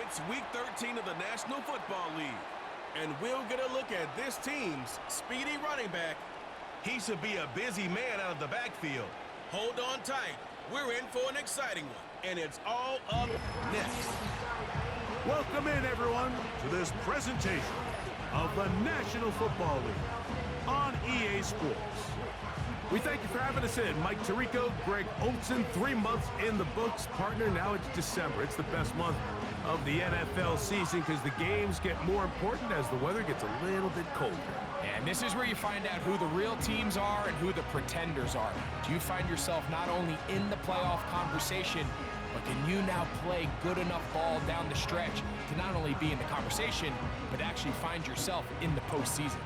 It's Week 13 of the National Football League, and we'll get a look at this team's speedy running back. He should be a busy man out of the backfield. Hold on tight. We're in for an exciting one, and it's all up next. Welcome in, everyone, to this presentation of the National Football League on EA Sports. We thank you for having us in. Mike Tirico, Greg Olson, 3 months in the books. Partner, now it's December. It's the best month of the NFL season because the games get more important as the weather gets a little bit colder. And this is where you find out who the real teams are and who the pretenders are. Do you find yourself not only in the playoff conversation, but can you now play good enough ball down the stretch to not only be in the conversation, but actually find yourself in the postseason?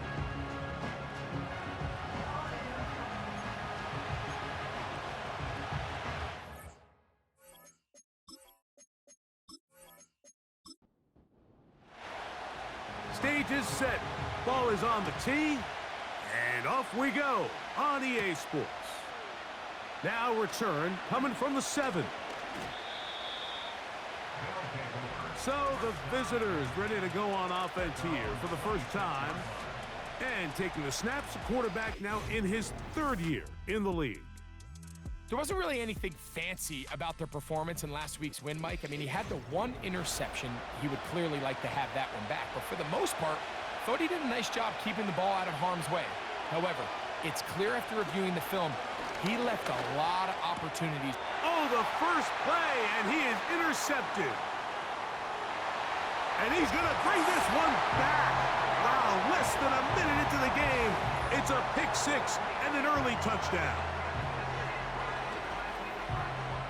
Stage is set. Ball is on the tee. And off we go on EA Sports. Now return coming from the 7. So the visitors ready to go on offense here for the first time. And taking the snaps, the quarterback now in his 3rd year in the league. There wasn't really anything fancy about their performance in last week's win, Mike. I mean, he had the 1 interception. He would clearly like to have that one back. But for the most part, I thought he did a nice job keeping the ball out of harm's way. However, it's clear after reviewing the film, he left a lot of opportunities. Oh, the first play, and he is intercepted. And he's going to bring this one back. Wow, less than a minute into the game. It's a pick 6 and an early touchdown.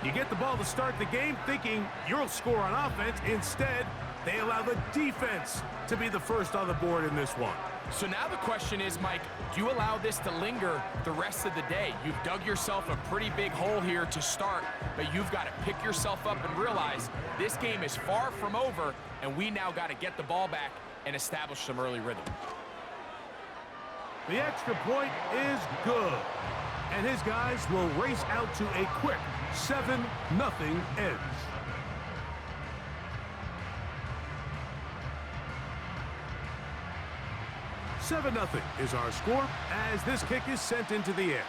You get the ball to start the game thinking you'll score on offense. Instead, they allow the defense to be the first on the board in this one. So now the question is, Mike, do you allow this to linger the rest of the day? You've dug yourself a pretty big hole here to start, but you've got to pick yourself up and realize this game is far from over, and we now got to get the ball back and establish some early rhythm. The extra point is good, and his guys will race out to a quick 7-0 edge. Seven 0 is our score as this kick is sent into the air.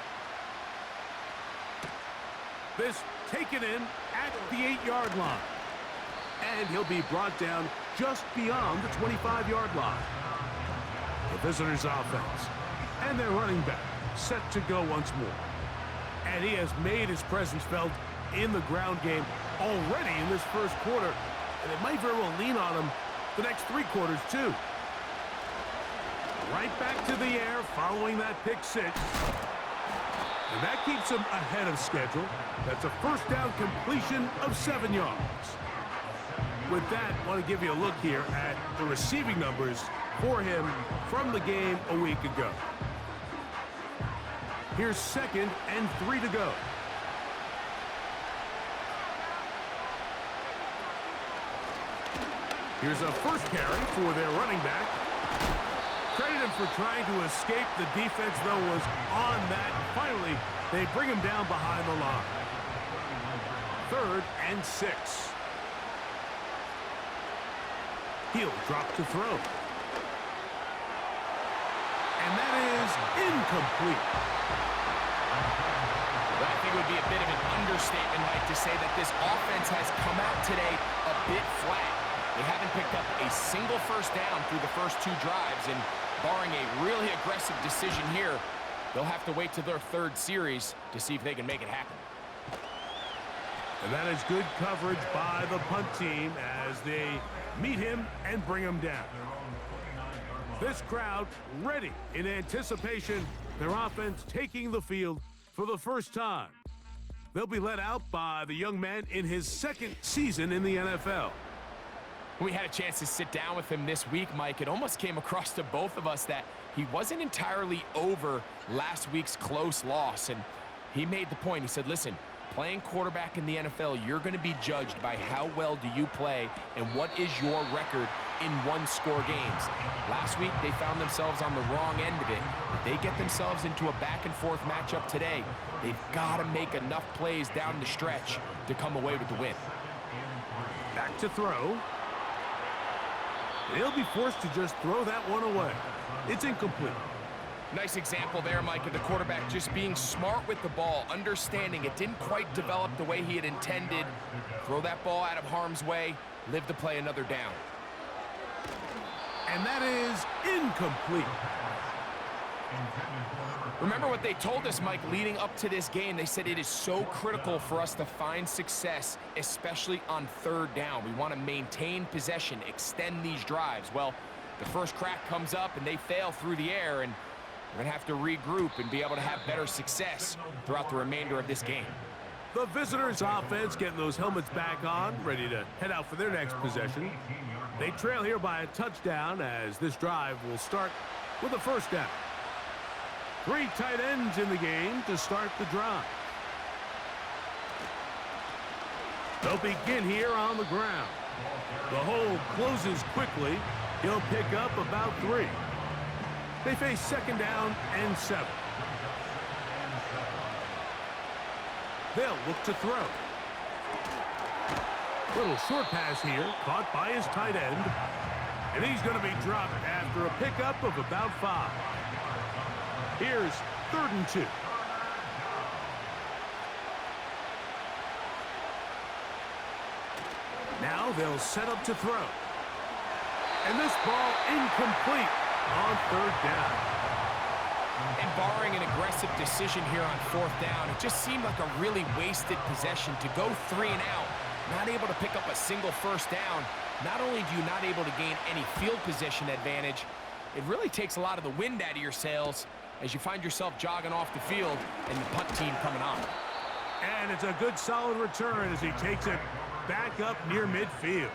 This taken in at the 8-yard line. And he'll be brought down just beyond the 25-yard line. The visitors' offense and their running back set to go once more. And he has made his presence felt in the ground game already in this first quarter. And it might very well lean on him the next 3 quarters, too. Right back to the air following that pick 6. And that keeps him ahead of schedule. That's a first down completion of 7 yards. With that, I want to give you a look here at the receiving numbers for him from the game a week ago. Here's 2nd and 3 to go. Here's a first carry for their running back. Credit him for trying to escape. The defense, though, was on that. Finally, they bring him down behind the line. 3rd and 6. He'll drop to throw. And that is incomplete. Well, I think it would be a bit of an understatement, Mike, to say that this offense has come out today a bit flat. They haven't picked up a single first down through the first 2 drives, and barring a really aggressive decision here, they'll have to wait to their 3rd series to see if they can make it happen. And that is good coverage by the punt team as they meet him and bring him down. This crowd ready in anticipation, their offense taking the field for the first time. They'll be led out by the young man in his 2nd season in the NFL. We had a chance to sit down with him this week, Mike. It almost came across to both of us that he wasn't entirely over last week's close loss. And he made the point. He said, listen, playing quarterback in the NFL, you're going to be judged by how well do you play and what is your record in one-score games. Last week, they found themselves on the wrong end of it. If they get themselves into a back-and-forth matchup today, they've got to make enough plays down the stretch to come away with the win. Back to throw. He'll be forced to just throw that one away. It's incomplete. Nice example there, Mike, of the quarterback just being smart with the ball, understanding it didn't quite develop the way he had intended. Throw that ball out of harm's way, live to play another down. And that is incomplete. Remember what they told us, Mike, leading up to this game. They said it is so critical for us to find success, especially on third down. We want to maintain possession, extend these drives. Well, the first crack comes up and they fail through the air, and we're going to have to regroup and be able to have better success throughout the remainder of this game. The visitors' offense getting those helmets back on, ready to head out for their next possession. They trail here by a touchdown as this drive will start with a first down. 3 tight ends in the game to start the drive. They'll begin here on the ground. The hole closes quickly. He'll pick up about 3. They face second down and 7. They'll look to throw. Little short pass here, caught by his tight end. And he's going to be dropped after a pickup of about 5. Here's 3rd and 2. Now they'll set up to throw. And this ball incomplete on 3rd down. And barring an aggressive decision here on 4th down, it just seemed like a really wasted possession to go 3 and out. Not able to pick up a single first down. Not only do you not able to gain any field position advantage, it really takes a lot of the wind out of your sails as you find yourself jogging off the field and the punt team coming on. And it's a good solid return as he takes it back up near midfield.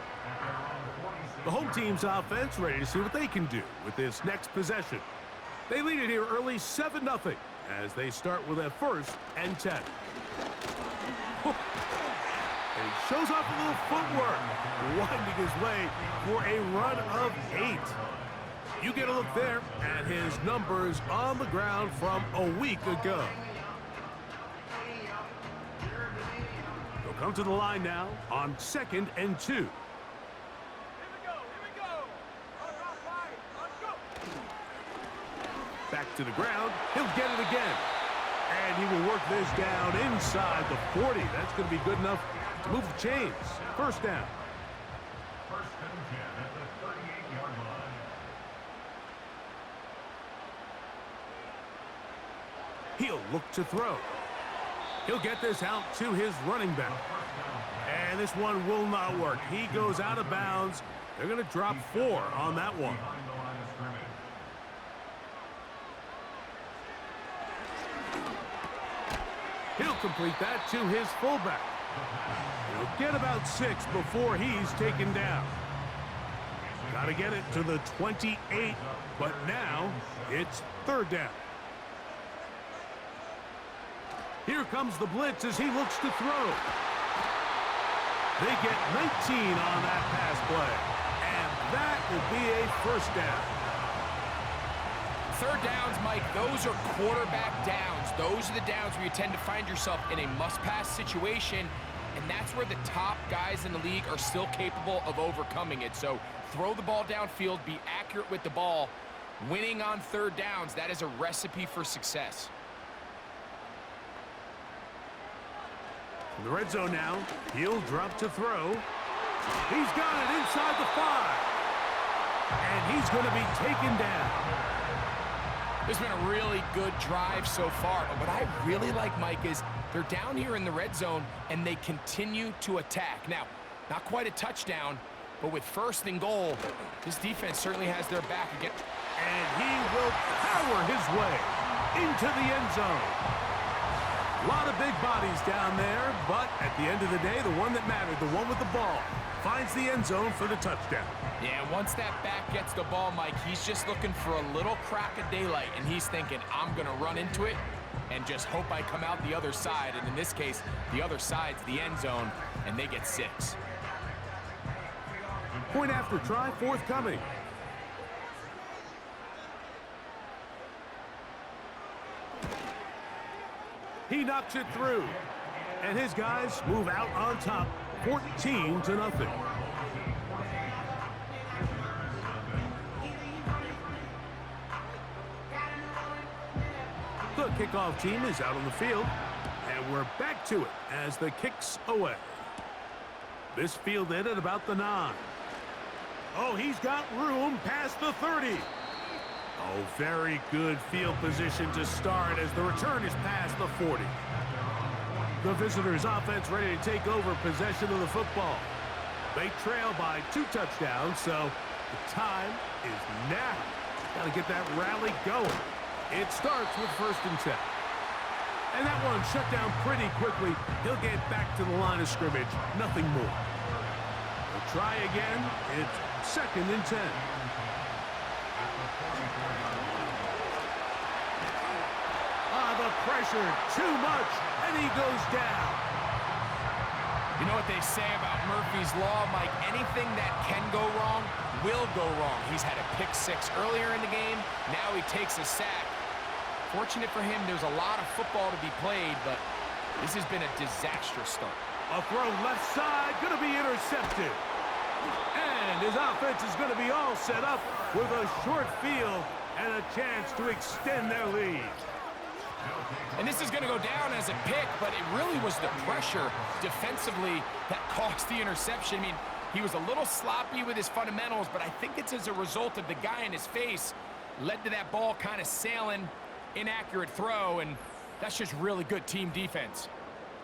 The home team's offense ready to see what they can do with this next possession. They lead it here early 7-0 as they start with a 1st and 10. And he shows off a little footwork, winding his way for a run of 8. You get a look there at his numbers on the ground from a week ago. They'll come to the line now on 2nd and 2. Back to the ground. He'll get it again. And he will work this down inside the 40. That's going to be good enough to move the chains. 1st down. He'll look to throw. He'll get this out to his running back. And this one will not work. He goes out of bounds. They're going to drop 4 on that one. He'll complete that to his fullback. He'll get about 6 before he's taken down. Got to get it to the 28, but now it's 3rd down. Here comes the blitz as he looks to throw. They get 19 on that pass play, and that will be a 1st down. 3rd downs, Mike, those are quarterback downs. Those are the downs where you tend to find yourself in a must-pass situation, and that's where the top guys in the league are still capable of overcoming it. So throw the ball downfield, be accurate with the ball. Winning on 3rd downs, that is a recipe for success. In the red zone now, he'll drop to throw. He's got it inside the 5. And he's going to be taken down. It's been a really good drive so far, but what I really like, Mike, is they're down here in the red zone and they continue to attack. Now, not quite a touchdown, but with 1st and goal, this defense certainly has their back again. And he will power his way into the end zone. A lot of big bodies down there, but at the end of the day, the one that mattered, the one with the ball, finds the end zone for the touchdown. Yeah, once that back gets the ball, Mike, he's just looking for a little crack of daylight, and he's thinking, I'm going to run into it and just hope I come out the other side. And in this case, the other side's the end zone, and they get 6. Point after try forthcoming. He knocks it through, and his guys move out on top, 14-0. kickoff team is out on the field. And we're back to it as the kick's away. This fielded at about the 9. Oh, he's got room past the 30. Oh, very good field position to start as the return is past the 40. The visitors' offense ready to take over possession of the football. They trail by 2 touchdowns, so the time is now. Got to get that rally going. It starts with 1st and 10. And that one shut down pretty quickly. He'll get back to the line of scrimmage. Nothing more. We'll try again. It's 2nd and 10. The pressure, too much, and he goes down. You know what they say about Murphy's Law, Mike? Anything that can go wrong will go wrong. He's had a pick 6 earlier in the game. Now he takes a sack. Fortunate for him, there's a lot of football to be played, but this has been a disastrous start. A throw left side, going to be intercepted. And his offense is going to be all set up with a short field and a chance to extend their lead. And this is going to go down as a pick, but it really was the pressure defensively that caused the interception. I mean, he was a little sloppy with his fundamentals, but I think it's as a result of the guy in his face led to that ball kind of sailing, inaccurate throw, and that's just really good team defense.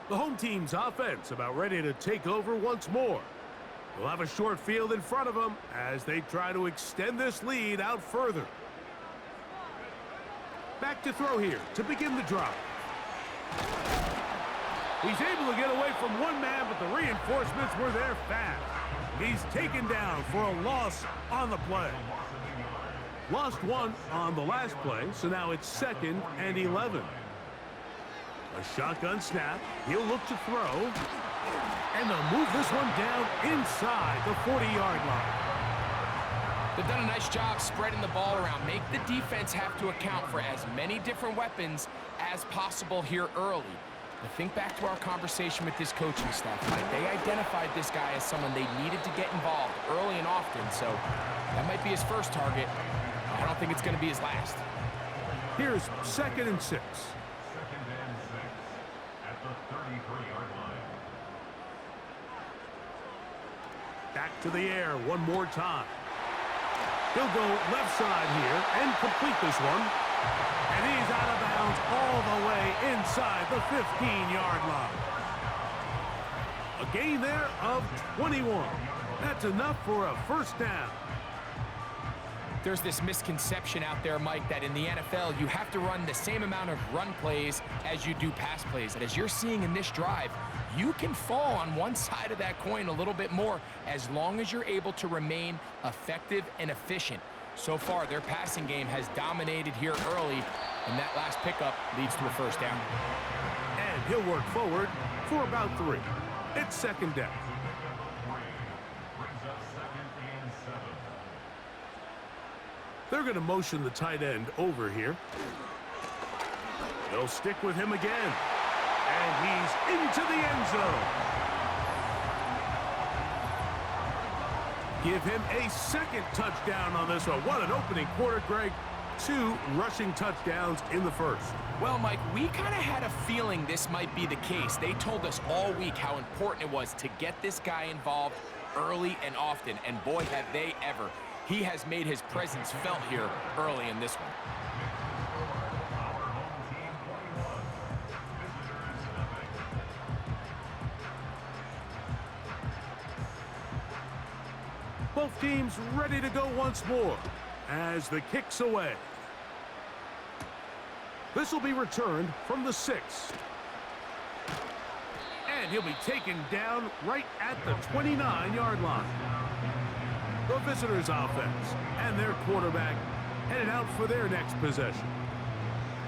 The home team's offense about ready to take over once more. They'll have a short field in front of them as they try to extend this lead out further. Back to throw here to begin the drive. He's able to get away from one man, but the reinforcements were there fast. He's taken down for a loss on the play. Lost 1 on the last play, so now it's 2nd and 11. A shotgun snap. He'll look to throw. And they'll move this one down inside the 40-yard line. They've done a nice job spreading the ball around. Make the defense have to account for as many different weapons as possible here early. But think back to our conversation with this coaching staff. They identified this guy as someone they needed to get involved early and often, so that might be his first target. I don't think it's going to be his last. Here's 2nd and 6. At the 33-yard line. Back to the air one more time. He'll go left side here and complete this one. And he's out of bounds all the way inside the 15-yard line. A gain there of 21. That's enough for a 1st down. There's this misconception out there, Mike, that in the NFL, you have to run the same amount of run plays as you do pass plays. And as you're seeing in this drive, you can fall on one side of that coin a little bit more as long as you're able to remain effective and efficient. So far, their passing game has dominated here early, and that last pickup leads to a 1st down. And he'll work forward for about 3. It's 2nd down. Brings up 2nd and 7. They're going to motion the tight end over here. They'll stick with him again. And he's into the end zone. Give him a 2nd touchdown on this one. What an opening quarter, Greg. 2 rushing touchdowns in the 1st. Well, Mike, we kind of had a feeling this might be the case. They told us all week how important it was to get this guy involved early and often. And boy, have they ever. He has made his presence felt here early in this one. Both teams ready to go once more as the kick's away. This will be returned from the 6. And he'll be taken down right at the 29-yard line. The visitors' offense and their quarterback headed out for their next possession.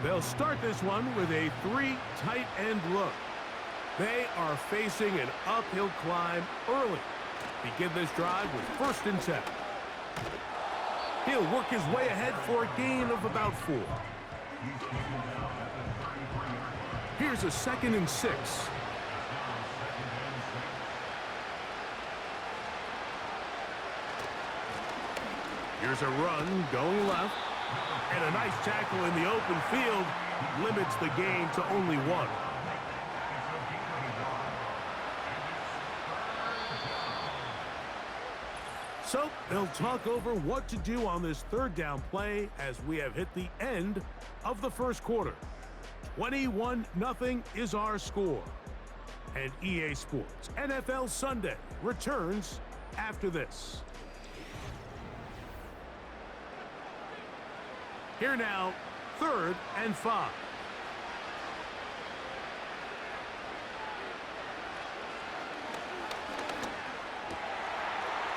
They'll start this one with a 3 tight end look. They are facing an uphill climb early. Begin this drive with 1st and 10. He'll work his way ahead for a gain of about 4. Here's a 2nd and 6. Here's a run going left. And a nice tackle in the open field limits the gain to only one. So they'll talk over what to do on this third down play as we have hit the end of the first quarter. 21-0 is our score. And EA Sports NFL Sunday returns after this. Here now, 3rd and 5.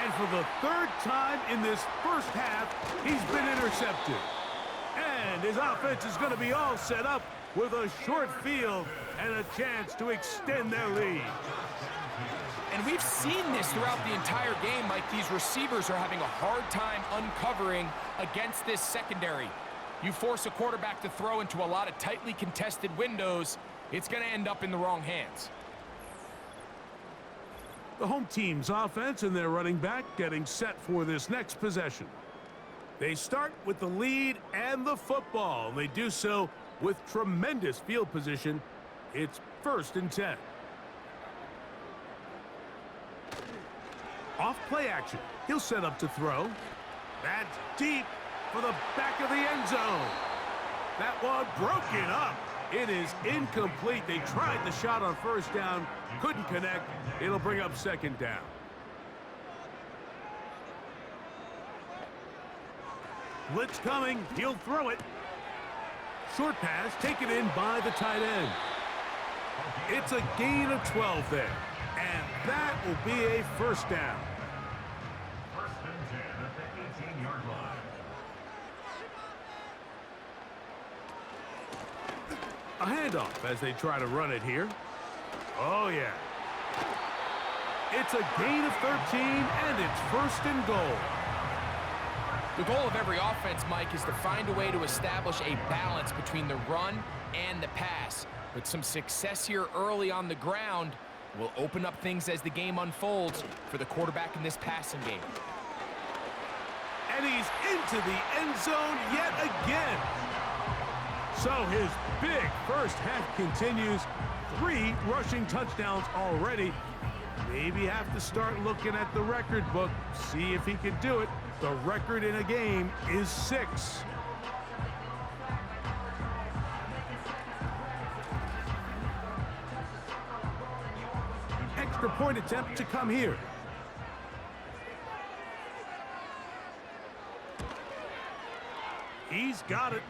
And for the 3rd time in this first half, he's been intercepted. And his offense is going to be all set up with a short field and a chance to extend their lead. And we've seen this throughout the entire game, Mike. These receivers are having a hard time uncovering against this secondary. You force a quarterback to throw into a lot of tightly contested windows, it's going to end up in the wrong hands. The home team's offense and their running back getting set for this next possession. They start with the lead and the football. They do so with tremendous field position. It's 1st and 10. Off play action. He'll set up to throw. That's deep for the back of the end zone. That one broken up. It is incomplete. They tried the shot on 1st down. Couldn't connect. It'll bring up 2nd down. Blitz coming. He'll throw it. Short pass taken in by the tight end. It's a gain of 12 there. And that will be a 1st down. 1st and 10 at the 18-yard line. A handoff as they try to run it here. Oh, yeah. It's a gain of 13, and it's 1st and goal. The goal of every offense, Mike, is to find a way to establish a balance between the run and the pass. With some success here early on the ground, will open up things as the game unfolds for the quarterback in this passing game. And he's into the end zone yet again. So his big first half continues. 3 rushing touchdowns already. Maybe have to start looking at the record book, see if he can do it. The record in a game is 6. Extra point attempt to come here. He's got it.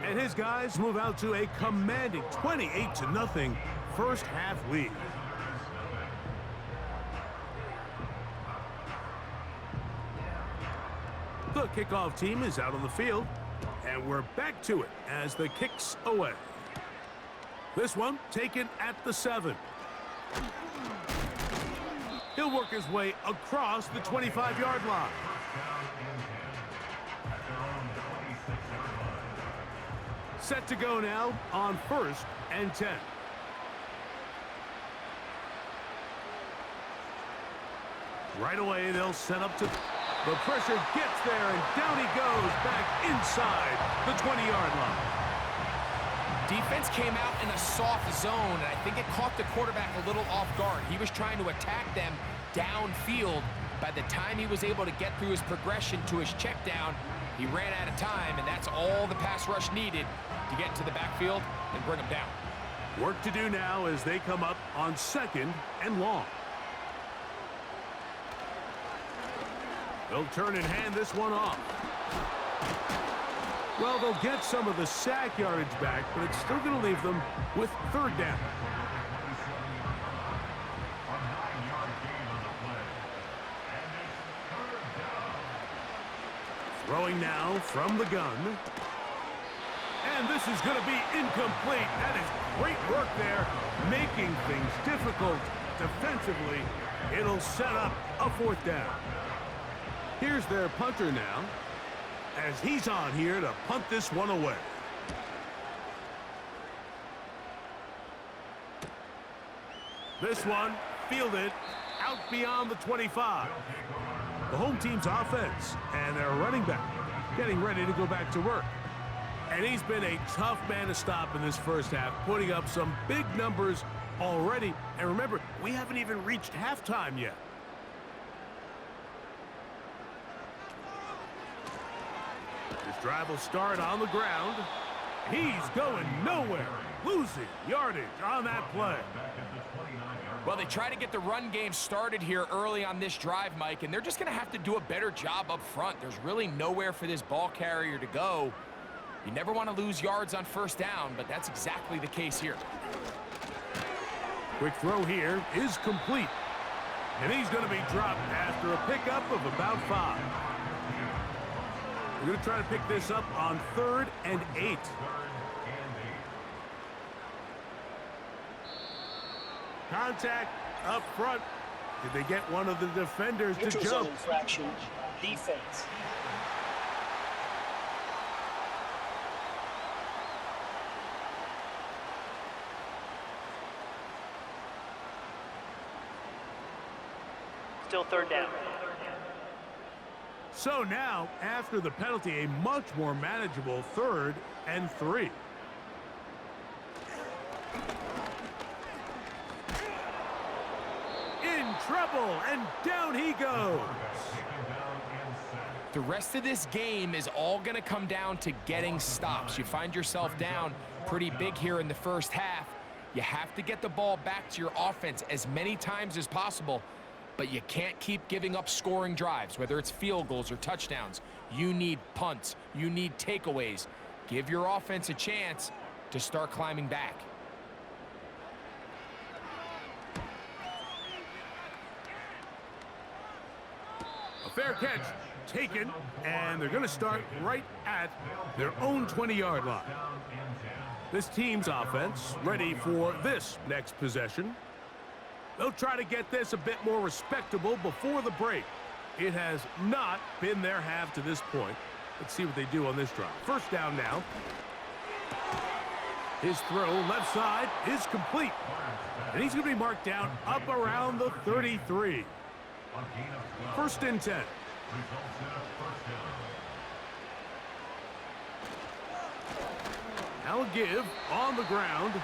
And his guys move out to a commanding 28-0 first half lead. The kickoff team is out on the field, and we're back to it as the kick's away. This one taken at the 7. He'll work his way across the 25-yard line. Set to go now on 1st and 10. Right away, they'll set up to... The pressure gets there, and down he goes back inside the 20-yard line. Defense came out in a soft zone, and I think it caught the quarterback a little off guard. He was trying to attack them downfield. By the time he was able to get through his progression to his check down, he ran out of time, and that's all the pass rush needed to get into the backfield and bring him down. Work to do now as they come up on 2nd and long. They'll turn and hand this one off. Well, they'll get some of the sack yardage back, but it's still going to leave them with 3rd down. Throwing now from the gun. And this is going to be incomplete. That is great work there, making things difficult defensively. It'll set up a 4th down. Here's their punter now, as he's on here to punt this one away. This one fielded out beyond the 25. The home team's offense and their running back getting ready to go back to work. And he's been a tough man to stop in this first half, putting up some big numbers already. And remember, we haven't even reached halftime yet. This drive will start on the ground. He's going nowhere, losing yardage on that play. Well, they try to get the run game started here early on this drive, Mike, and they're just going to have to do a better job up front. There's really nowhere for this ball carrier to go. You never want to lose yards on first down, but that's exactly the case here. Quick throw here is complete. And he's going to be dropped after a pickup of about 5. We're going to try to pick this up on 3rd and 8. Contact up front. Did they get one of the defenders to Neutral zone jump? infraction, defense. Still 3rd down. So now, after the penalty, a much more manageable 3rd and 3. In trouble, and down he goes. The rest of this game is all going to come down to getting stops. You find yourself down pretty big here in the first half. You have to get the ball back to your offense as many times as possible, but you can't keep giving up scoring drives, whether it's field goals or touchdowns. You need punts. You need takeaways. Give your offense a chance to start climbing back. A fair catch taken, and they're going to start right at their own 20-yard line. This team's offense ready for this next possession. They'll try to get this a bit more respectable before the break. It has not been their half to this point. Let's see what they do on this drive. First down now. His throw left side is complete. And he's going to be marked down up around the 33. 1st and 10. Now a give on the ground.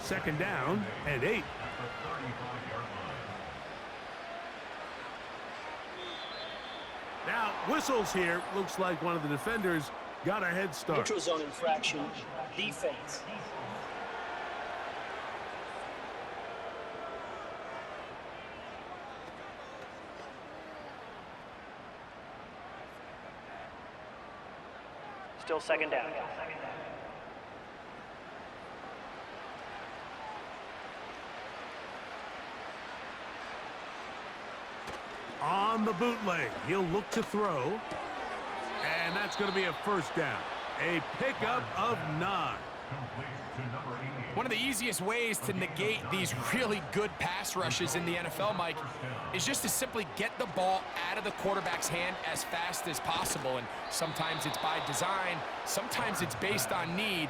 Second down and 8. Now, whistles here. Looks like one of the defenders got a head start. Neutral zone infraction, defense. Still 2nd down. On the bootleg, he'll look to throw. And that's going to be a 1st down. A pickup of 9. One of the easiest ways to negate these really good pass rushes in the NFL, Mike, is just to simply get the ball out of the quarterback's hand as fast as possible. And sometimes it's by design, sometimes it's based on need.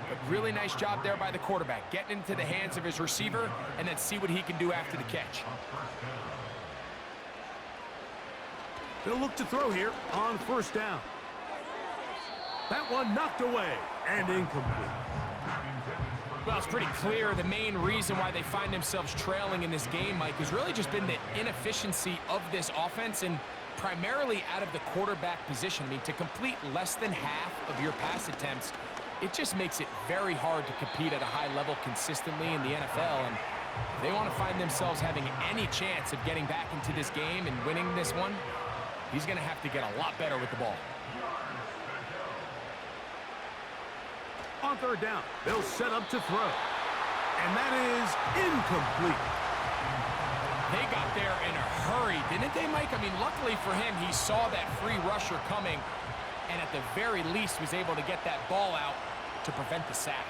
But really nice job there by the quarterback, getting into the hands of his receiver and then see what he can do after the catch. They'll look to throw here on 1st down. That one knocked away and incomplete. Well, it's pretty clear the main reason why they find themselves trailing in this game, Mike, has really just been the inefficiency of this offense and primarily out of the quarterback position. I mean, to complete less than half of your pass attempts, it just makes it very hard to compete at a high level consistently in the NFL. And if they want to find themselves having any chance of getting back into this game and winning this one, he's going to have to get a lot better with the ball. On 3rd down, they'll set up to throw. And that is incomplete. They got there in a hurry, didn't they, Mike? I mean, luckily for him, he saw that free rusher coming and at the very least was able to get that ball out to prevent the sack.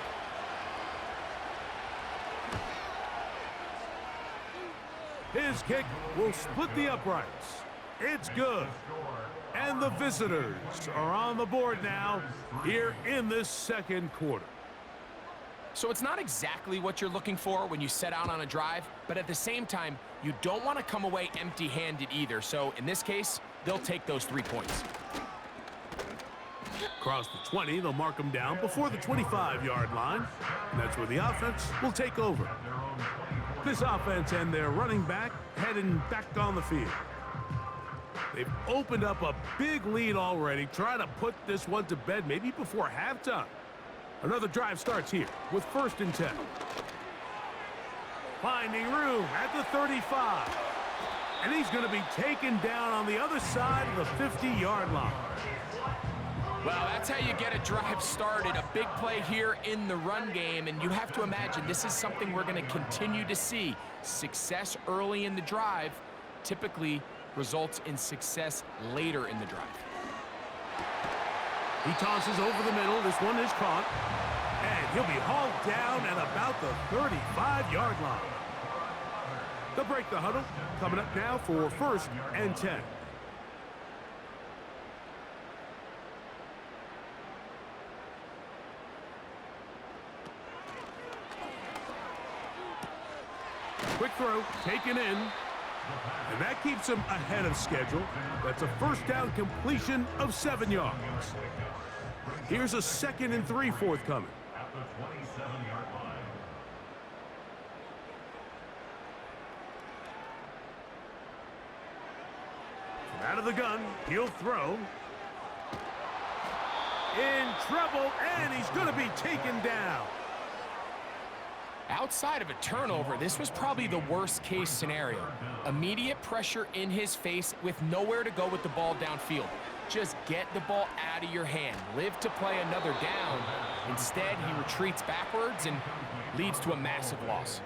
His kick will split the uprights. It's good. And the visitors are on the board now here in this 2nd quarter. So it's not exactly what you're looking for when you set out on a drive, but at the same time, you don't want to come away empty-handed either. So in this case, they'll take those 3 points. Across the 20, they'll mark them down before the 25-yard line. And that's where the offense will take over. This offense and their running back heading back on the field. They've opened up a big lead already, trying to put this one to bed maybe before halftime. Another drive starts here with 1st and 10. Finding room at the 35. And he's going to be taken down on the other side of the 50-yard line. Well, that's how you get a drive started. A big play here in the run game, and you have to imagine this is something we're going to continue to see. Success early in the drive typically results in success later in the drive. He tosses over the middle. This one is caught. And he'll be hauled down at about the 35-yard line. They'll break the huddle. Coming up now for 1st and 10. Quick throw, taken in. And that keeps him ahead of schedule. That's a 1st down completion of 7 yards. Here's a 2nd and 3 forthcoming. At the 27-yard line. From out of the gun, he'll throw. In trouble, and he's going to be taken down. Outside of a turnover, this was probably the worst-case scenario. Immediate pressure in his face with nowhere to go with the ball downfield. Just get the ball out of your hand. Live to play another down. Instead, he retreats backwards and leads to a massive loss.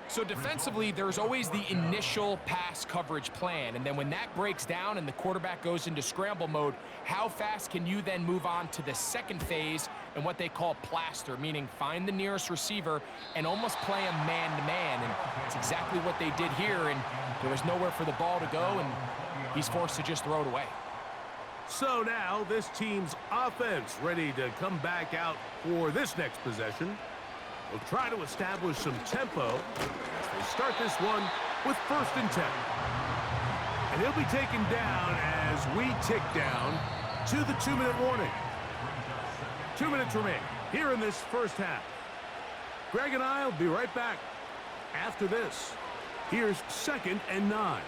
So defensively, there's always the initial pass coverage plan, and then when that breaks down and the quarterback goes into scramble mode, how fast can you then move on to the second phase and what they call plaster, meaning find the nearest receiver and almost play him man-to-man, and it's exactly what they did here, and there was nowhere for the ball to go, and he's forced to just throw it away. So now this team's offense ready to come back out for this next possession. We'll try to establish some tempo as they start this one with 1st and 10. And he'll be taken down as we tick down to the 2-minute warning. 2 minutes remain here in this 1st half. Greg and I will be right back after this. Here's 2nd and 9.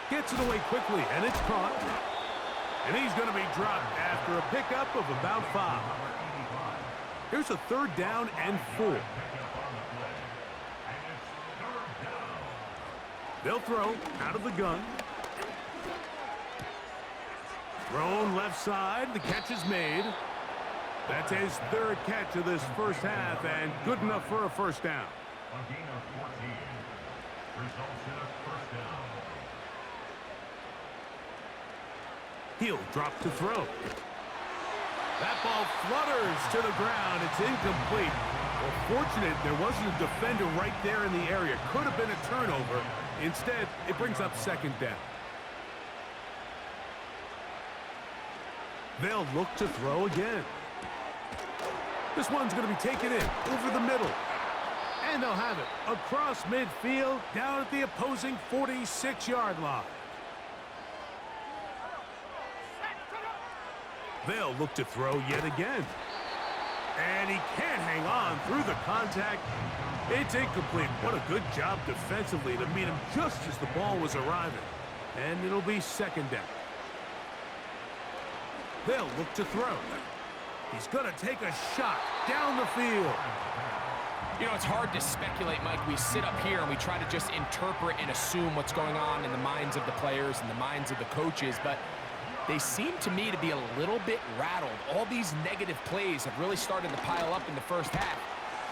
Gets it away quickly, and it's caught. And he's going to be dropped after a pickup of about 5. Here's a 3rd down and 4. They'll throw out of the gun. Thrown left side. The catch is made. That's his 3rd catch of this 1st half, and good enough for a 1st down. A gain of 14. Results in a 1st down. He'll drop to throw. That ball flutters to the ground. It's incomplete. Well, fortunate there wasn't a defender right there in the area. Could have been a turnover. Instead, it brings up 2nd down. They'll look to throw again. This one's going to be taken in over the middle. And they'll have it across midfield down at the opposing 46-yard line. They'll look to throw yet again. And he can't hang on through the contact. It's incomplete. What a good job defensively to meet him just as the ball was arriving. And it'll be 2nd down. They'll look to throw. He's going to take a shot down the field. You know, it's hard to speculate, Mike. We sit up here and we try to just interpret and assume what's going on in the minds of the players and the minds of the coaches, but they seem to me to be a little bit rattled. All these negative plays have really started to pile up in the 1st half.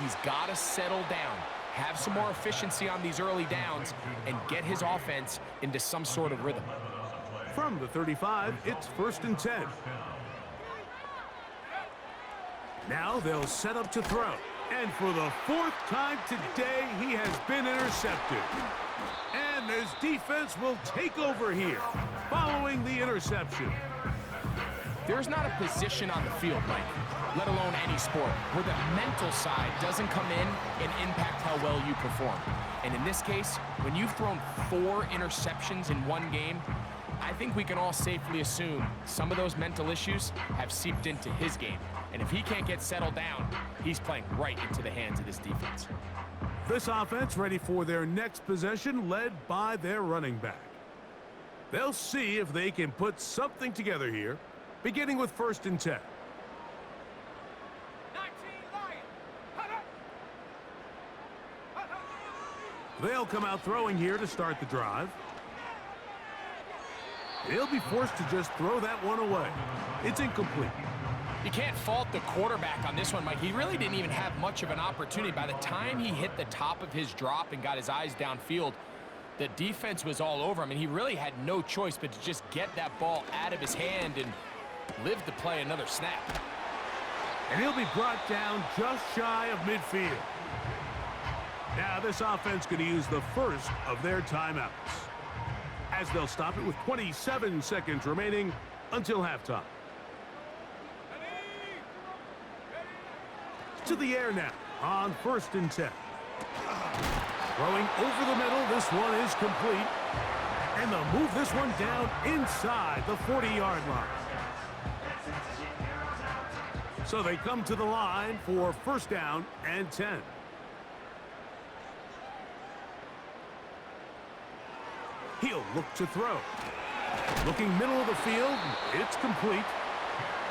He's got to settle down, have some more efficiency on these early downs, and get his offense into some sort of rhythm. From the 35, it's 1st and 10. Now they'll set up to throw. And for the 4th time today, he has been intercepted. And his defense will take over here following the interception. There's not a position on the field, Mike, let alone any sport, where the mental side doesn't come in and impact how well you perform. And in this case, when you've thrown 4 interceptions in one game, I think we can all safely assume some of those mental issues have seeped into his game. And if he can't get settled down, he's playing right into the hands of this defense. This offense ready for their next possession, led by their running back. They'll see if they can put something together here, beginning with 1st and 10. 19 Lions. They'll come out throwing here to start the drive. He'll be forced to just throw that one away. It's incomplete. You can't fault the quarterback on this one, Mike. He really didn't even have much of an opportunity. By the time he hit the top of his drop and got his eyes downfield, the defense was all over him, and he really had no choice but to just get that ball out of his hand and live to play another snap. And he'll be brought down just shy of midfield. Now this offense going to use the first of their timeouts, as they'll stop it with 27 seconds remaining until halftime. To the air now on 1st and 10. Throwing over the middle, this one is complete. And they'll move this one down inside the 40-yard line. So they come to the line for 1st down and 10. He'll look to throw. Looking middle of the field, it's complete.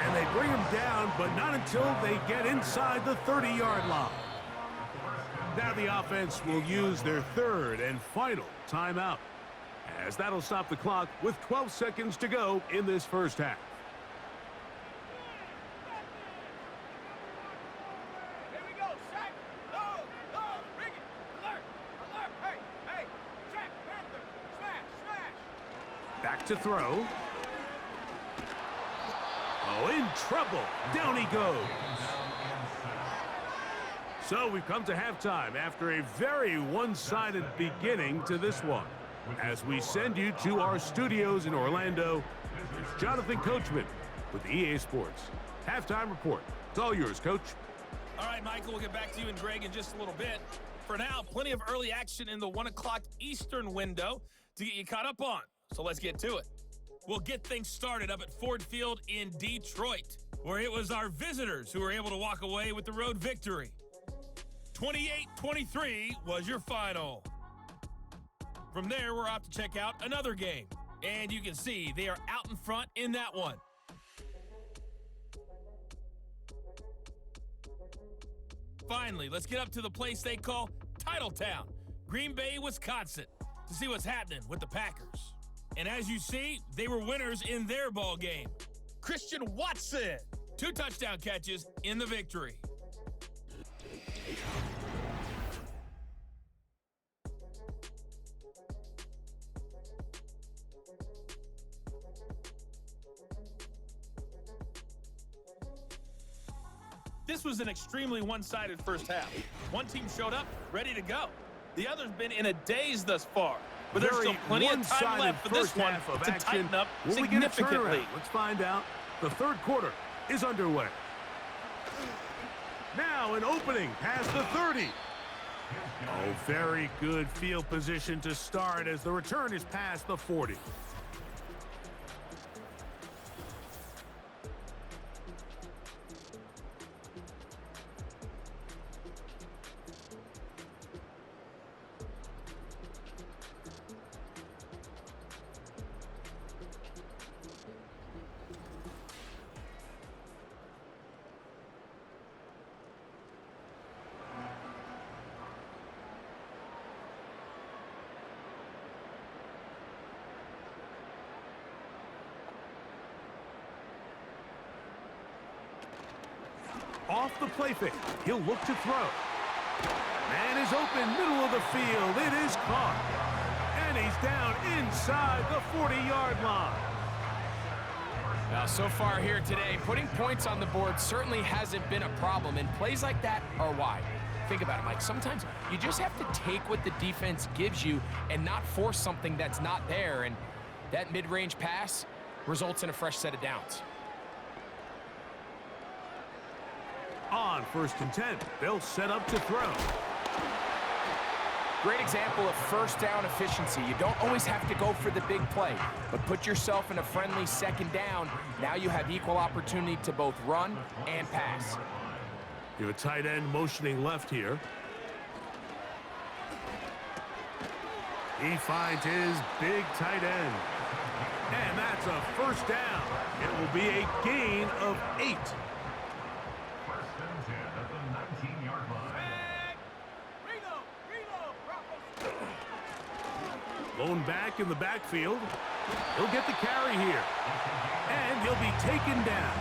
And they bring him down, but not until they get inside the 30-yard line. Now the offense will use their 3rd and final timeout, as that'll stop the clock with 12 seconds to go in this first half. Here we go, Shaq. Low, bring it. Alert, hey, Jack, Panther, smash. Back to throw. Oh, in trouble. Down he goes. So we've come to halftime after a very one-sided beginning to this one. As we send you to our studios in Orlando, here's Jonathan Coachman with EA Sports Halftime Report. It's all yours, Coach. All right, Michael, we'll get back to you and Greg in just a little bit. For now, plenty of early action in the 1 o'clock Eastern window to get you caught up on. So let's get to it. We'll get things started up at Ford Field in Detroit, where it was our visitors who were able to walk away with the road victory. 28-23 was your final. From there, we're off to check out another game. And you can see they are out in front in that one. Finally, let's get up to the place they call Titletown, Green Bay, Wisconsin, to see what's happening with the Packers. And as you see, they were winners in their ball game. Christian Watson, 2 touchdown catches in the victory. This was an extremely one-sided first half. One team showed up, ready to go. The other's been in a daze thus far. But there's still plenty of time left for this one to tighten up significantly. Let's find out. The 3rd quarter is underway. Now an opening past the 30. Oh, very good field position to start as the return is past the 40. Off the play fake, he'll look to throw. Man is open, middle of the field. It is caught. And he's down inside the 40-yard line. Now, so far here today, putting points on the board certainly hasn't been a problem, and plays like that are why. Think about it, Mike. Sometimes you just have to take what the defense gives you and not force something that's not there, and that mid-range pass results in a fresh set of downs. On 1st and 10, they'll set up to throw. Great example of first down efficiency. You don't always have to go for the big play, but put yourself in a friendly 2nd down. Now you have equal opportunity to both run and pass. You have a tight end motioning left here. He finds his big tight end. And that's a 1st down. It will be a gain of 8. 1st and 10 at the 19-yard line. Lone back in the backfield. He'll get the carry here. And he'll be taken down.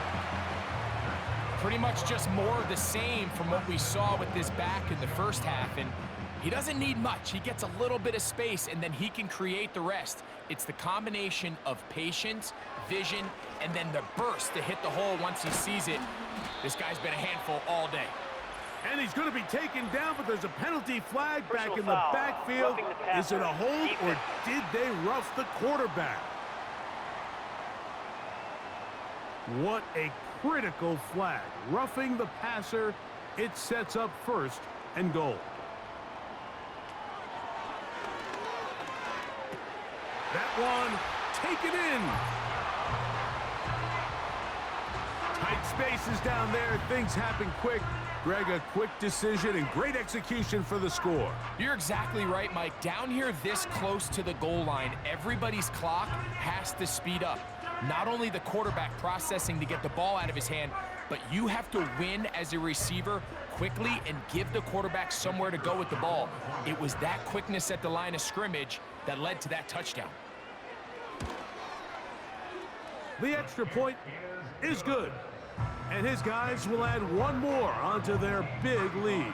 Pretty much just more of the same from what we saw with this back in the first half. And he doesn't need much. He gets a little bit of space, and then he can create the rest. It's the combination of patience, vision, and then the burst to hit the hole once he sees it. This guy's been a handful all day. And he's going to be taken down, but there's a penalty flag back in the foul. backfield. Roughing the Is it a passer. hold, or did they rough the quarterback? What a critical flag. Roughing the passer. It sets up 1st and goal. That one taken in. Tight spaces down there. Things happen quick. Greg, a quick decision and great execution for the score. You're exactly right, Mike. Down here this close to the goal line, everybody's clock has to speed up. Not only the quarterback processing to get the ball out of his hand, but you have to win as a receiver quickly and give the quarterback somewhere to go with the ball. It was that quickness at the line of scrimmage that led to that touchdown. The extra point is good. And his guys will add one more onto their big lead.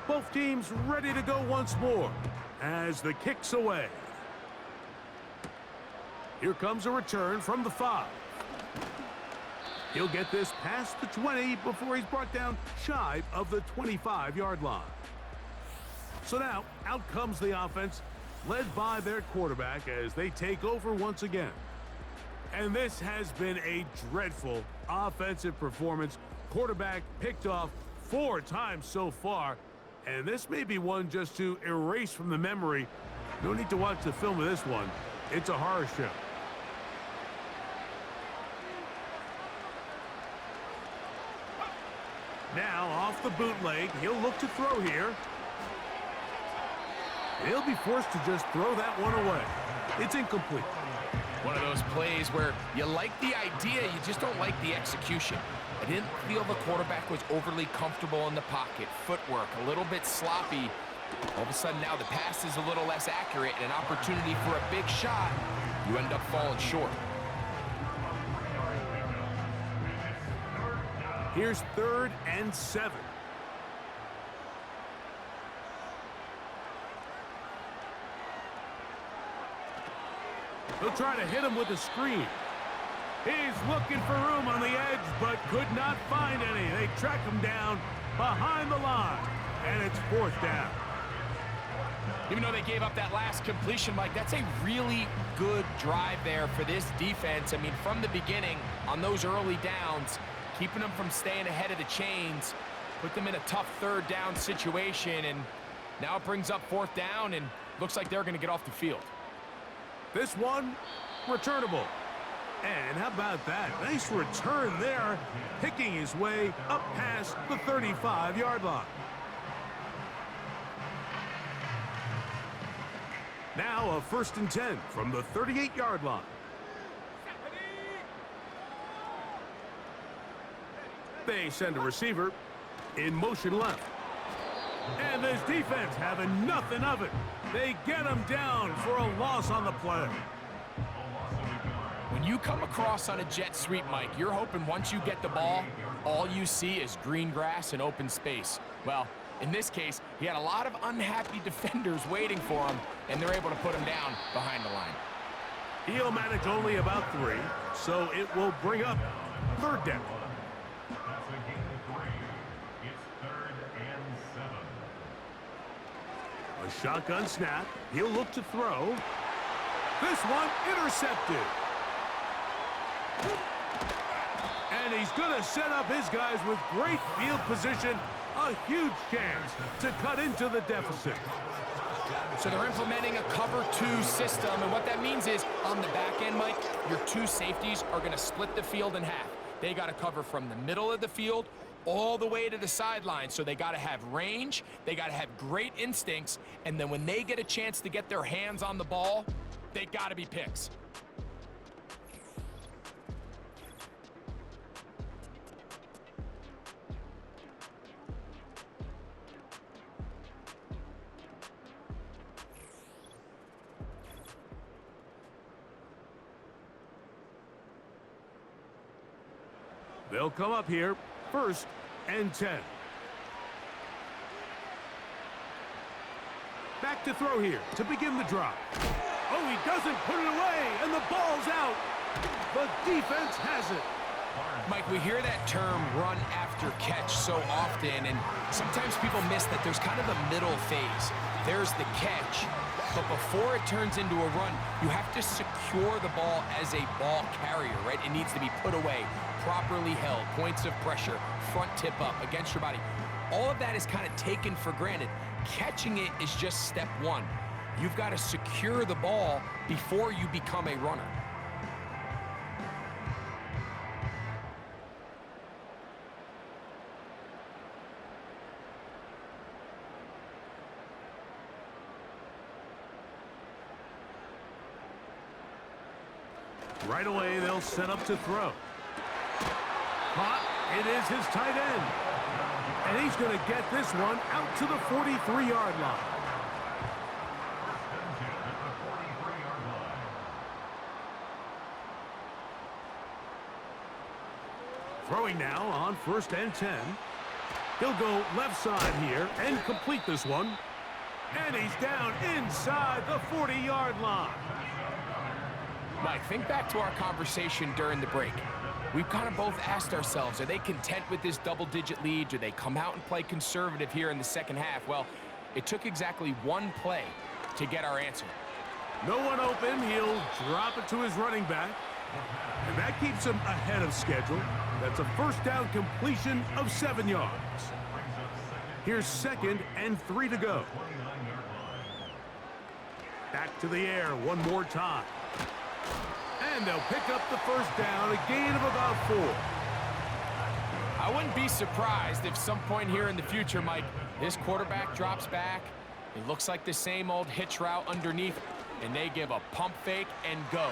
Both teams ready to go once more as the kick's away. Here comes a return from the 5. He'll get this past the 20 before he's brought down shy of the 25-yard line. So now, out comes the offense, led by their quarterback as they take over once again. And this has been a dreadful offensive performance. Quarterback picked off 4 times so far, and this may be one just to erase from the memory. No need to watch the film of this one. It's a horror show. Now, off the bootleg, he'll look to throw here. He'll be forced to just throw that one away. It's incomplete. One of those plays where you like the idea, you just don't like the execution. I didn't feel the quarterback was overly comfortable in the pocket. Footwork a little bit sloppy. All of a sudden now the pass is a little less accurate and an opportunity for a big shot. You end up falling short. Here's 3rd and 7. He'll try to hit him with a screen. He's looking for room on the edge, but could not find any. They track him down behind the line, and it's 4th down. Even though they gave up that last completion, Mike, that's a really good drive there for this defense. I mean, from the beginning, on those early downs, keeping them from staying ahead of the chains, put them in a tough 3rd down situation, and now it brings up 4th down, and looks like they're going to get off the field. This one, returnable. And how about that? Nice return there, picking his way up past the 35-yard line. Now a 1st and 10 from the 38-yard line. They send a receiver in motion left. And this defense having nothing of it. They get him down for a loss on the play. When you come across on a jet sweep, Mike, you're hoping once you get the ball, all you see is green grass and open space. Well, in this case, he had a lot of unhappy defenders waiting for him, and they're able to put him down behind the line. He'll manage only about 3, so it will bring up 3rd down. That's a gain of 3. It's 3rd and 7. A shotgun snap. He'll look to throw. This one intercepted. And he's going to set up his guys with great field position. A huge chance to cut into the deficit. So they're implementing a cover 2 system, and what that means is on the back end, Mike, your 2 safeties are going to split the field in half. They got to cover from the middle of the field all the way to the sideline. So they got to have range, they got to have great instincts, and then when they get a chance to get their hands on the ball, they got to be picks. They'll come up here, 1st and 10. Back to throw here to begin the drop. Oh, he doesn't put it away, and the ball's out. The defense has it. Mike, we hear that term run after catch so often, and sometimes people miss that there's kind of a middle phase. There's the catch, but before it turns into a run, you have to secure the ball as a ball carrier, right? It needs to be put away, properly held, points of pressure, front tip up against your body. All of that is kind of taken for granted. Catching it is just step 1. You've got to secure the ball before you become a runner. Right away, they'll set up to throw. Caught. It is his tight end. And he's going to get this one out to the 43-yard line. Throwing now on 1st and 10. He'll go left side here and complete this one. And he's down inside the 40-yard line. Mike, think back to our conversation during the break. We've kind of both asked ourselves, are they content with this double-digit lead? Do they come out and play conservative here in the second half? Well, it took exactly 1 play to get our answer. No one open. He'll drop it to his running back. And that keeps him ahead of schedule. That's a 1st down completion of 7 yards. Here's 2nd and 3 to go. Back to the air one more time. And they'll pick up the 1st down, a gain of about 4. I wouldn't be surprised if some point here in the future, Mike, this quarterback drops back. It looks like the same old hitch route underneath, and they give a pump fake and go.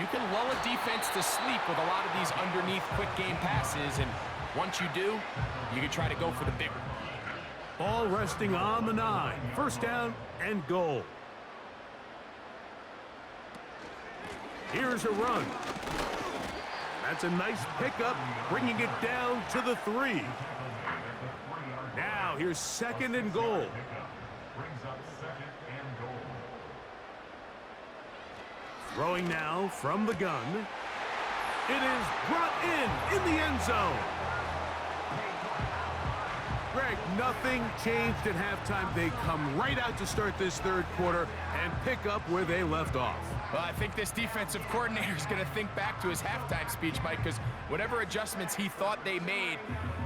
You can lull a defense to sleep with a lot of these underneath quick game passes, and once you do, you can try to go for the big one. Ball resting on the 9. 1st down and goal. Here's a run. That's a nice pickup, bringing it down to the 3. Now here's 2nd and goal. Throwing now from the gun. It is brought in the end zone. Greg, nothing changed at halftime. They come right out to start this 3rd quarter and pick up where they left off. Well, I think this defensive coordinator is going to think back to his halftime speech, Mike, because whatever adjustments he thought they made,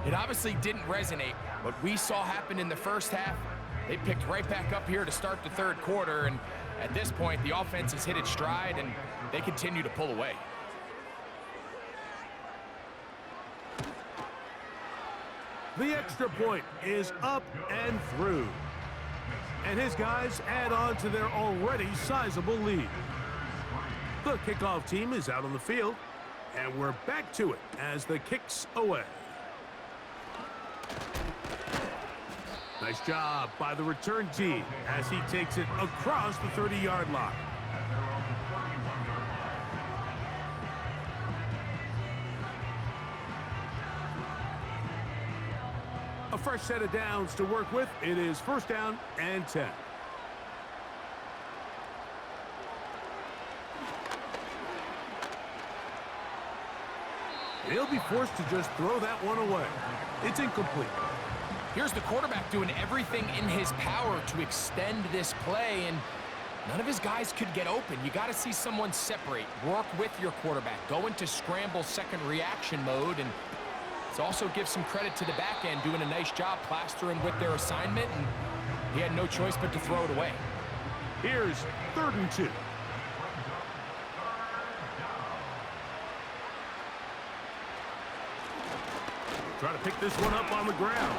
it obviously didn't resonate. What we saw happen in the 1st half, they picked right back up here to start the 3rd quarter, and at this point, the offense has hit its stride, and they continue to pull away. The extra point is up and through. And his guys add on to their already sizable lead. The kickoff team is out on the field, and we're back to it as the kick's away. Nice job by the return team as he takes it across the 30-yard line. A fresh set of downs to work with. It is 1st down and 10. He'll be forced to just throw that one away. It's incomplete. Here's the quarterback doing everything in his power to extend this play, and none of his guys could get open. You got to see someone separate, work with your quarterback, go into scramble second reaction mode, and it also gives some credit to the back end doing a nice job plastering with their assignment, and he had no choice but to throw it away. Here's 3rd and 2. Try to pick this one up on the ground.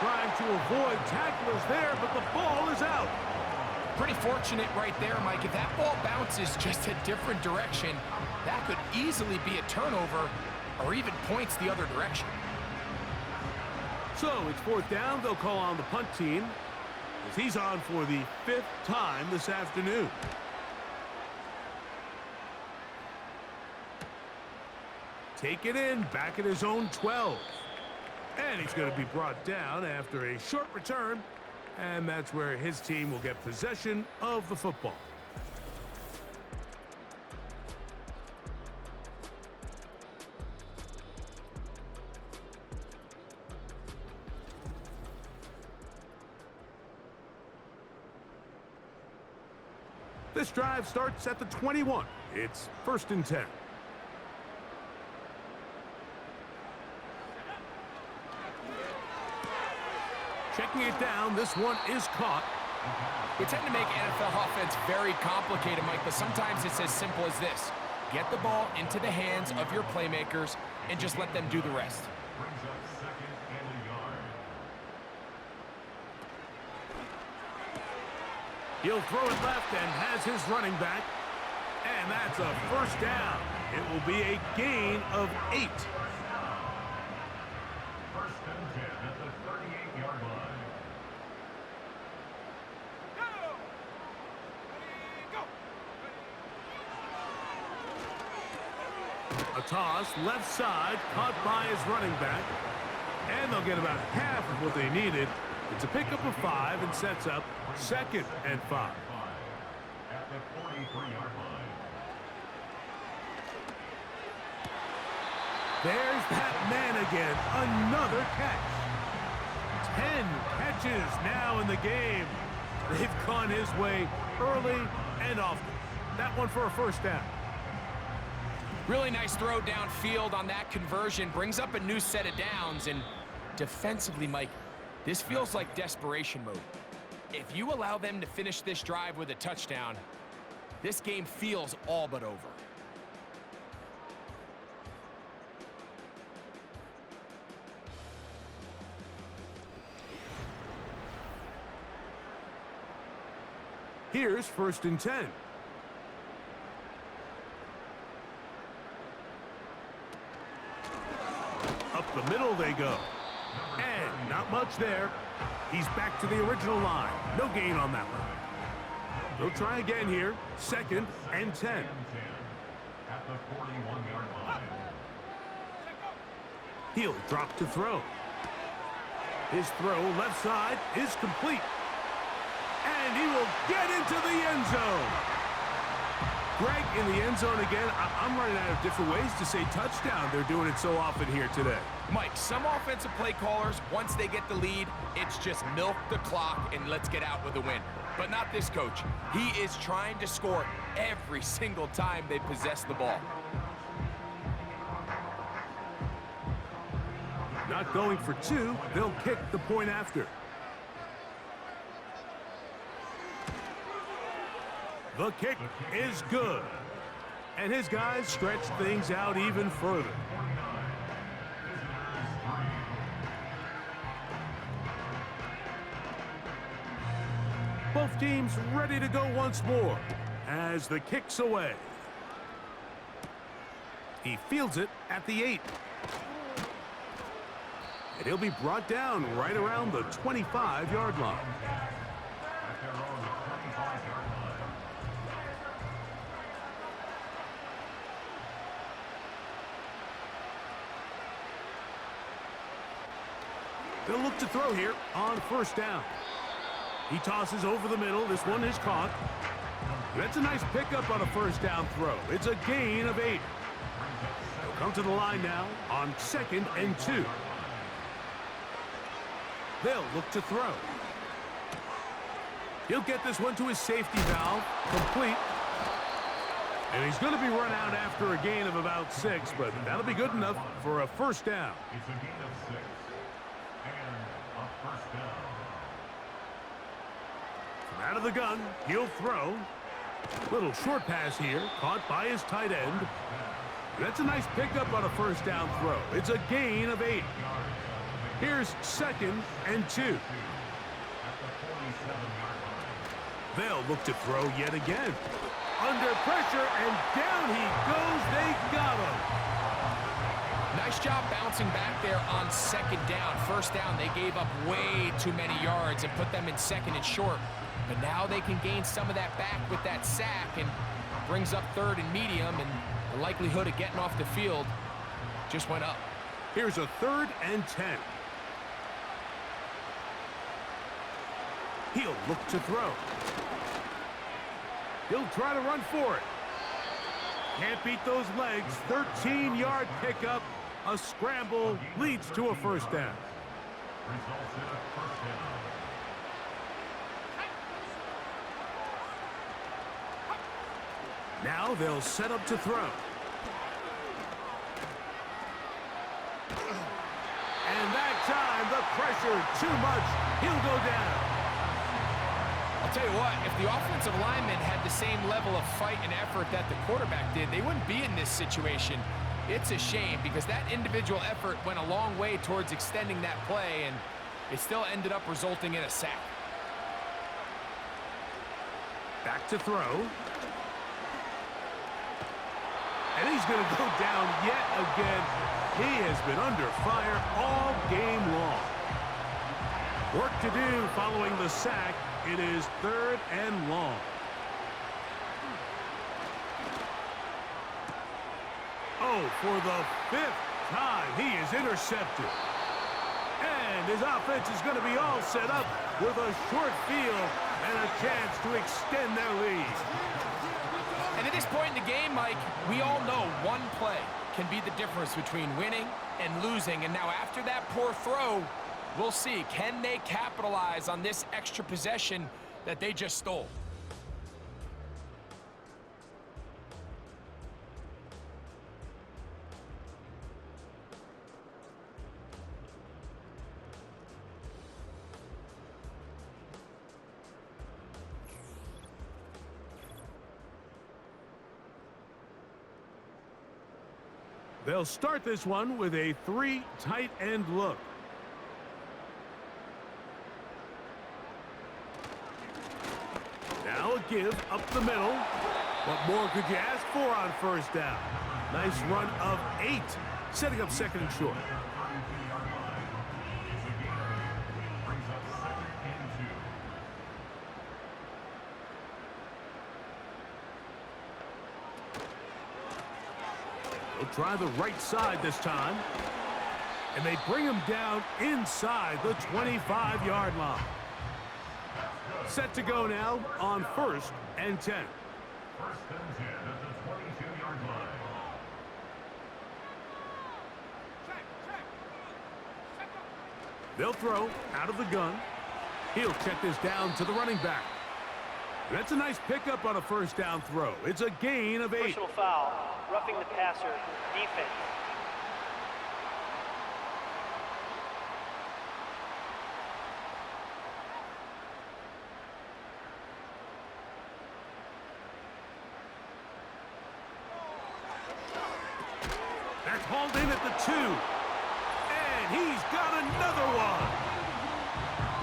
Trying to avoid tacklers there, but the ball is out. Pretty fortunate right there, Mike. If that ball bounces just a different direction, that could easily be a turnover or even points the other direction. So it's 4th down. They'll call on the punt team as he's on for the 5th time this afternoon. Take it in, back at his own 12. And he's going to be brought down after a short return. And that's where his team will get possession of the football. This drive starts at the 21. It's 1st and 10. Checking it down, this one is caught. We tend to make NFL offense very complicated, Mike, but sometimes it's as simple as this. Get the ball into the hands of your playmakers and just let them do the rest. Brings up 2nd and a yard. He'll throw it left and has his running back. And that's a 1st down. It will be a gain of 8. 1st and 10 at the 38-yard line. A toss, left side, caught by his running back. And they'll get about half of what they needed. It's a pickup of 5 and sets up 2nd and 5. At the 43-yard line. There's that man again. Another catch. 10 catches now in the game. They've gone his way early and often. That one for a 1st down. Really nice throw downfield on that conversion. Brings up a new set of downs. And defensively, Mike, this feels like desperation mode. If you allow them to finish this drive with a touchdown, this game feels all but over. Here's 1st and 10. Up the middle they go. And not much there. He's back to the original line. No gain on that one. They'll try again here. 2nd and 10. At the 41-yard line. He'll drop to throw. His throw left side is complete. And he will get into the end zone. Greg, in the end zone again. I'm running out of different ways to say touchdown. They're doing it so often here today. Mike, some offensive play callers, once they get the lead, it's just milk the clock and let's get out with a win. But not this coach. He is trying to score every single time they possess the ball. Not going for 2. They'll kick the point after. The kick is good. And his guys stretch things out even further. Both teams ready to go once more as the kick's away. He fields it at the 8. And he'll be brought down right around the 25-yard line. At their own 25-yard line. They'll look to throw here on 1st down. He tosses over the middle. This one is caught. That's a nice pickup on a 1st down throw. It's a gain of 8. They'll come to the line now on 2nd and 2. They'll look to throw. He'll get this one to his safety valve, complete. And he's going to be run out after a gain of about 6, but that'll be good enough for a first down. It's a gain of 6 and a first down. From out of the gun, he'll throw. Little short pass here, caught by his tight end. That's a nice pickup on a first down throw. It's a gain of 8. Here's 2nd and 2. They'll look to throw yet again. Under pressure, and down he goes. They got him. Nice job bouncing back there on 2nd down. First down, they gave up way too many yards and put them in 2nd and short. But now they can gain some of that back with that sack and brings up 3rd and medium, and the likelihood of getting off the field just went up. Here's a 3rd and 10. He'll look to throw. He'll try to run for it. Can't beat those legs. 13-yard pickup. A scramble leads to a first down. Results in a first down. Now they'll set up to throw. And that time, the pressure too much. He'll go down. I'll tell you what, if the offensive lineman had the same level of fight and effort that the quarterback did, they wouldn't be in this situation. It's a shame because that individual effort went a long way towards extending that play, and it still ended up resulting in a sack. Back to throw. And he's going to go down yet again. He has been under fire all game long. Work to do following the sack. It is 3rd and long. Oh, for the 5th time, he is intercepted. And his offense is going to be all set up with a short field and a chance to extend their lead. And at this point in the game, Mike, we all know one play can be the difference between winning and losing. And now after that poor throw, we'll see, can they capitalize on this extra possession that they just stole? They'll start this one with a 3 tight end look. Now a give up the middle. What more could you ask for on first down? Nice run of 8, setting up 2nd and short. They'll try the right side this time. And they bring him down inside the 25-yard line. Set to go now on 1st and 10. 1st and 10 at the 22-yard line. They'll throw out of the gun. He'll check this down to the running back. That's a nice pickup on a first down throw. It's a gain of 8. Personal foul, roughing the passer, defense. That's hauled in at the 2. And he's got another one.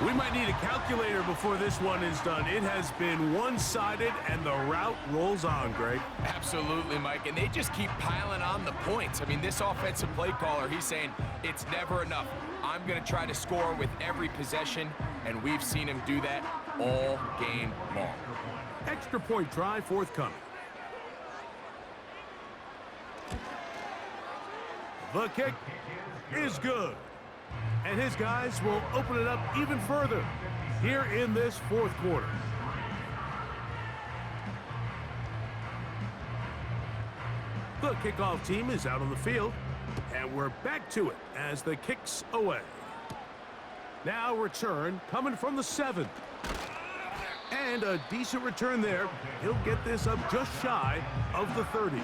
We might need a calculator before this one is done. It has been one-sided, and the route rolls on, Greg. Absolutely, Mike, and they just keep piling on the points. I mean, this offensive play caller, he's saying it's never enough. I'm going to try to score with every possession, and we've seen him do that all game long. Extra point try forthcoming. The kick is good. And his guys will open it up even further here in this 4th quarter. The kickoff team is out on the field, and we're back to it as the kick's away. Now return coming from the 7. And a decent return there. He'll get this up just shy of the 30.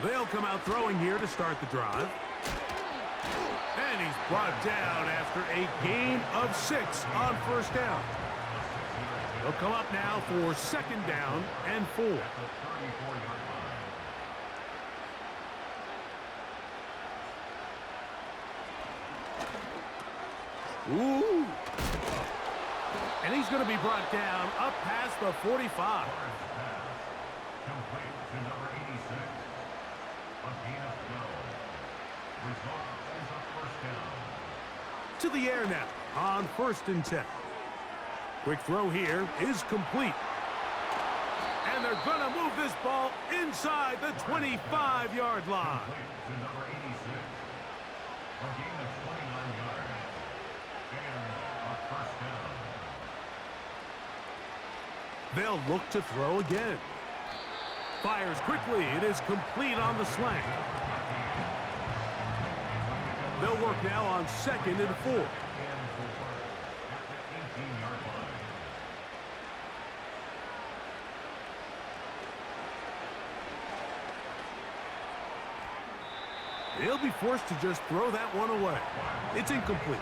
They'll come out throwing here to start the drive. And he's brought down after a gain of 6 on first down. They'll come up now for second down and 4. Ooh. And he's going to be brought down up past the 45. Complete to number 86. A gain of 12. Result is a first down. To the air now on 1st and 10. Quick throw here is complete. And they're going to move this ball inside the 25-yard line. Complete to number 86. A gain of 29 yards. And a first down. They'll look to throw again. Fires quickly. It is complete on the slant. They'll work now on 2nd and 4. And 4 at the 18-yard line. He'll be forced to just throw that one away. It's incomplete.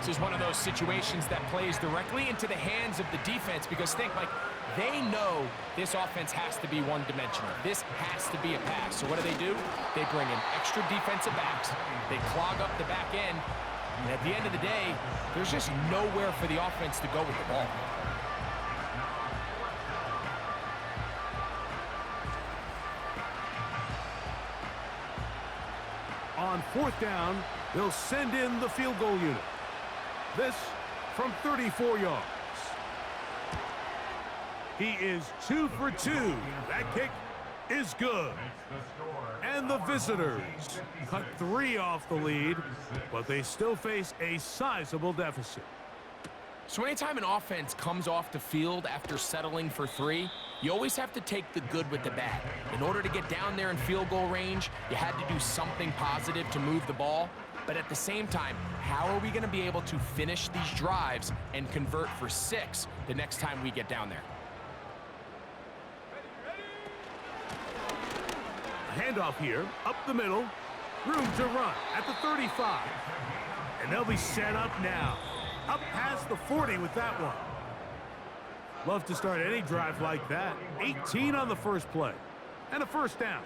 This is one of those situations that plays directly into the hands of the defense because think, Mike, they know this offense has to be one-dimensional. This has to be a pass. So what do? They bring in extra defensive backs. They clog up the back end. And at the end of the day, there's just nowhere for the offense to go with the ball. On 4th down, they'll send in the field goal unit. This from 34 yards. He is 2 for 2. That kick is good. And the visitors cut 3 off the lead, but they still face a sizable deficit. So anytime an offense comes off the field after settling for 3, you always have to take the good with the bad. In order to get down there in field goal range, you had to do something positive to move the ball. But at the same time, how are we going to be able to finish these drives and convert for 6 the next time we get down there? Handoff here, up the middle, room to run at the 35. And they'll be set up now, up past the 40 with that one. Love to start any drive like that. 18 on the first play, and a first down.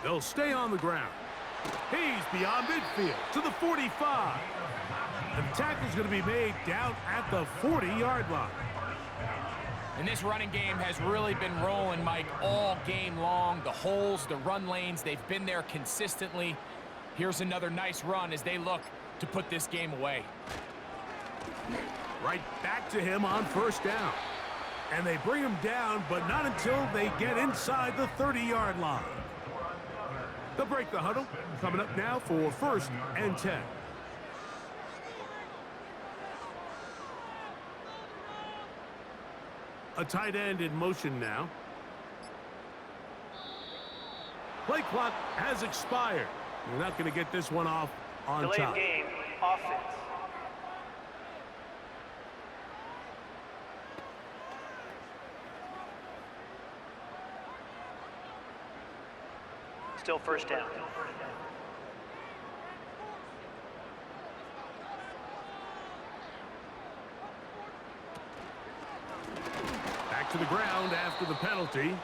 They'll stay on the ground. He's beyond midfield to the 45. And the tackle's going to be made down at the 40-yard line. And this running game has really been rolling, Mike, all game long. The holes, the run lanes, they've been there consistently. Here's another nice run as they look to put this game away. Right back to him on first down. And they bring him down, but not until they get inside the 30-yard line. They'll break the huddle. Coming up now for 1st and 10. A tight end in motion now. Play clock has expired. You're not going to get this one off on Delay time. of game, offense. Still first down. Back to the ground after the penalty.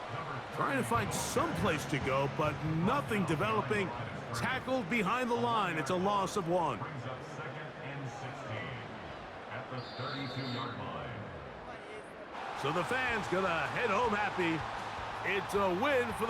Trying to find some place to go, but nothing developing. Tackled behind the line. It's a loss of 1. Brings up 2nd and 16 at the 32-yard line. So the fans gonna head home happy. It's a win for the